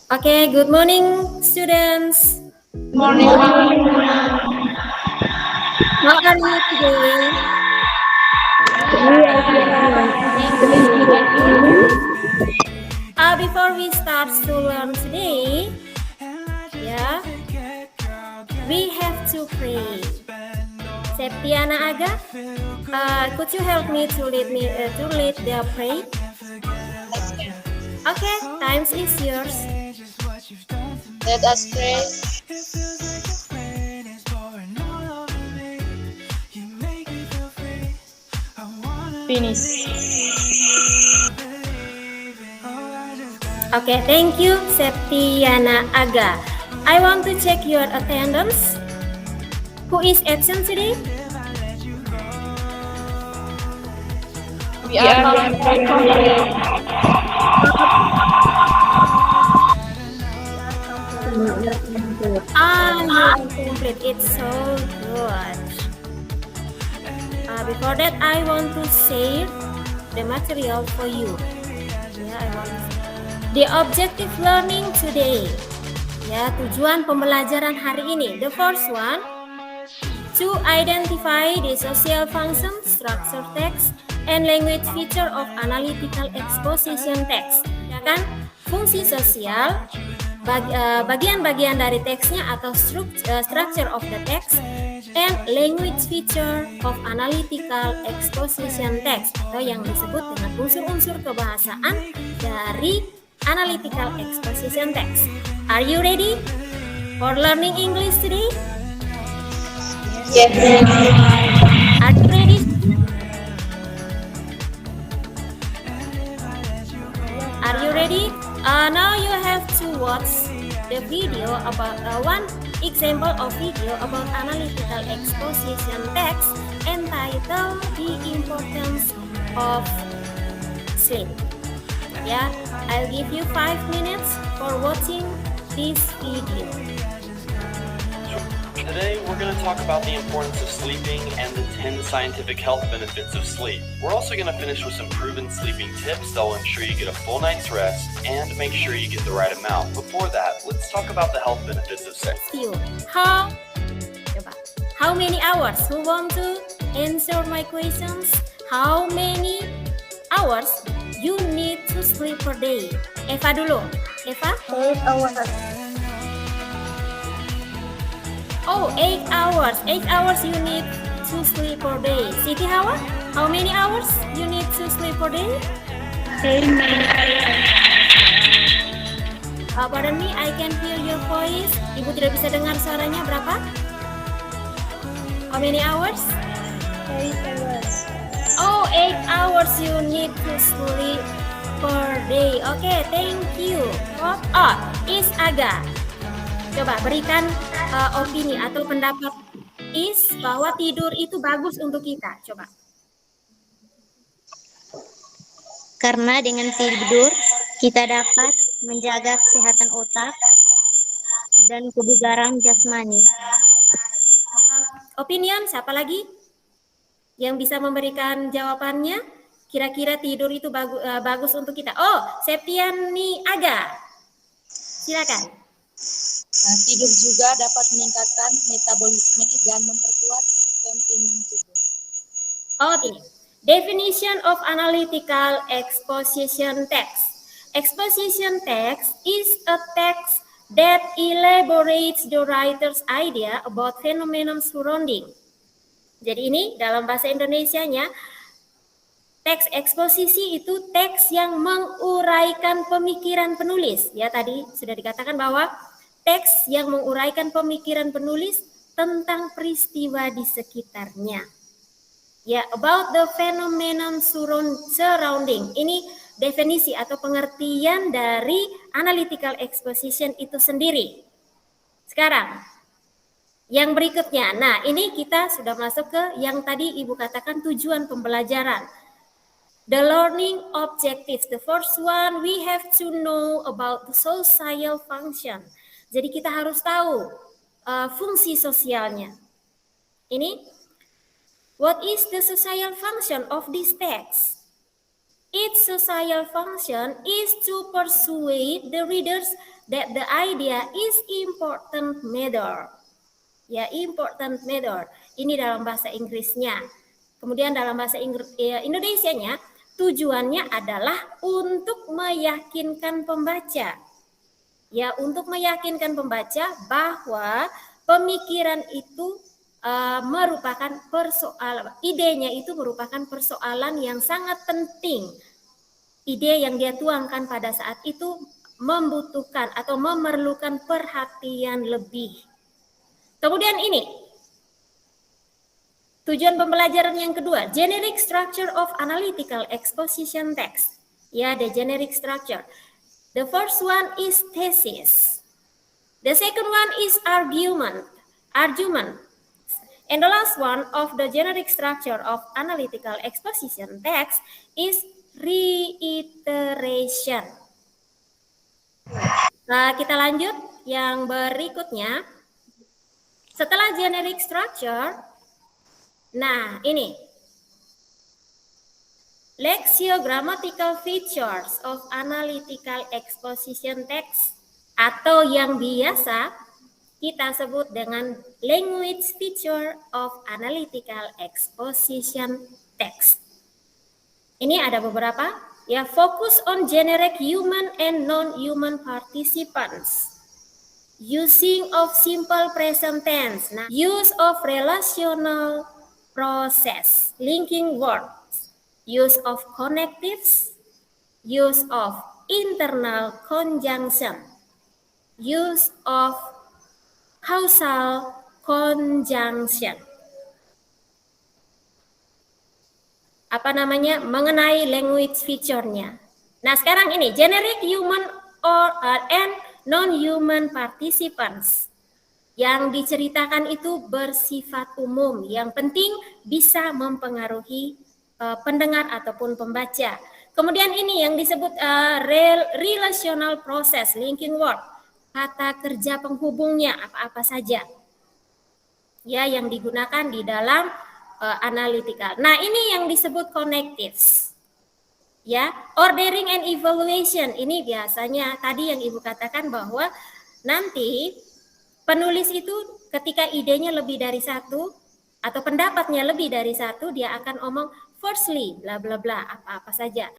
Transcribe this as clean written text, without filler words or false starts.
Okay, good morning, students. Morning. How are you today? Before we start to learn today, we have to pray. Septiana Aga, could you help me to lead the prayer? Okay, time is yours. Let us pray. Finish. Okay, thank you, Septiana Aga. I want to check your attendance. Who is absent today? We are not complete. You are complete. It's so good. Before that, I want to share the material for you. The objective learning today. Ya, tujuan pembelajaran hari ini. The first one, to identify the social function, structure text, and language feature of analytical exposition text. Ya kan? Fungsi sosial, bagian-bagian dari teksnya atau structure of the text, and language feature of analytical exposition text, atau yang disebut dengan unsur-unsur kebahasaan dari analytical exposition text. Are you ready for learning English today? Yes. Are you ready? Are you ready? Now you have to watch the video about one example of video about analytical exposition text entitled "The Importance of Sleep." Yeah, I'll give you 5 minutes for watching this video. Today, we're going to talk about the importance of sleeping and the 10 scientific health benefits of sleep. We're also going to finish with some proven sleeping tips that will ensure you get a full night's rest and make sure you get the right amount. Before that, let's talk about the health benefits of sleep. How many hours? Who want to answer my questions? How many hours you need to sleep per day? Eva dulu. Eva? 8 hours. Oh, 8 hours. 8 hours you need to sleep per day. Siti Hawa, how many hours you need to sleep per day? 10 Pardon me, I can hear your voice. Ibu tidak bisa dengar suaranya. Berapa? How many hours? 8 hours. Oh, 8 hours you need to sleep per day. Okay, thank you. Is Aga. Coba berikan opini atau pendapat Is bahwa tidur itu bagus untuk kita. Coba. Karena dengan tidur kita dapat menjaga kesehatan otak dan kebugaran jasmani. Opinion, siapa lagi yang bisa memberikan jawabannya? Kira-kira tidur itu bagus untuk kita. Oh, Septiani Aga. Silakan. Tidur juga dapat meningkatkan metabolisme dan memperkuat sistem imun tubuh. Oh, ini. Definition of analytical exposition text. Exposition text is a text that elaborates the writer's idea about phenomenon surrounding. Jadi ini dalam bahasa Indonesianya, teks eksposisi itu teks yang menguraikan pemikiran penulis. Ya, tadi sudah dikatakan bahwa teks yang menguraikan pemikiran penulis tentang peristiwa di sekitarnya. Ya, about the phenomenon surrounding. Ini definisi atau pengertian dari analytical exposition itu sendiri. Sekarang, yang berikutnya. Nah, ini kita sudah masuk ke yang tadi Ibu katakan tujuan pembelajaran. The learning objectives. The first one, we have to know about the social function. Jadi kita harus tahu fungsi sosialnya. Ini, what is the social function of this text? Its social function is to persuade the readers that the idea is important matter. Ya, important matter. Ini dalam bahasa Inggrisnya. Kemudian dalam bahasa Indonesianya, tujuannya adalah untuk meyakinkan pembaca. Ya, untuk meyakinkan pembaca bahwa pemikiran itu merupakan persoalan, idenya itu merupakan persoalan yang sangat penting. Ide yang dia tuangkan pada saat itu membutuhkan atau memerlukan perhatian lebih. Kemudian ini, tujuan pembelajaran yang kedua, generic structure of analytical exposition text. Ya, the generic structure. The first one is thesis. The second one is argument. And the last one of the generic structure of analytical exposition text is reiteration. Nah, kita lanjut yang berikutnya. Setelah generic structure, nah ini lexicogrammatical features of analytical exposition text, atau yang biasa kita sebut dengan language feature of analytical exposition text. Ini ada beberapa, ya, focus on generic human and non-human participants, using of simple present tense, nah, use of relational process, linking words, use of connectives, use of internal conjunction, use of causal conjunction. Apa namanya? Mengenai language feature-nya. Nah, sekarang ini generic human and non-human participants. Yang diceritakan itu bersifat umum, yang penting bisa mempengaruhi pendengar ataupun pembaca. Kemudian ini yang disebut relational process, linking word, kata kerja penghubungnya apa-apa saja, ya, yang digunakan di dalam analytical. Nah, ini yang disebut connectives. Ya, ordering and evaluation ini biasanya tadi yang Ibu katakan bahwa nanti penulis itu ketika idenya lebih dari satu atau pendapatnya lebih dari satu, dia akan omong firstly bla bla bla apa-apa saja.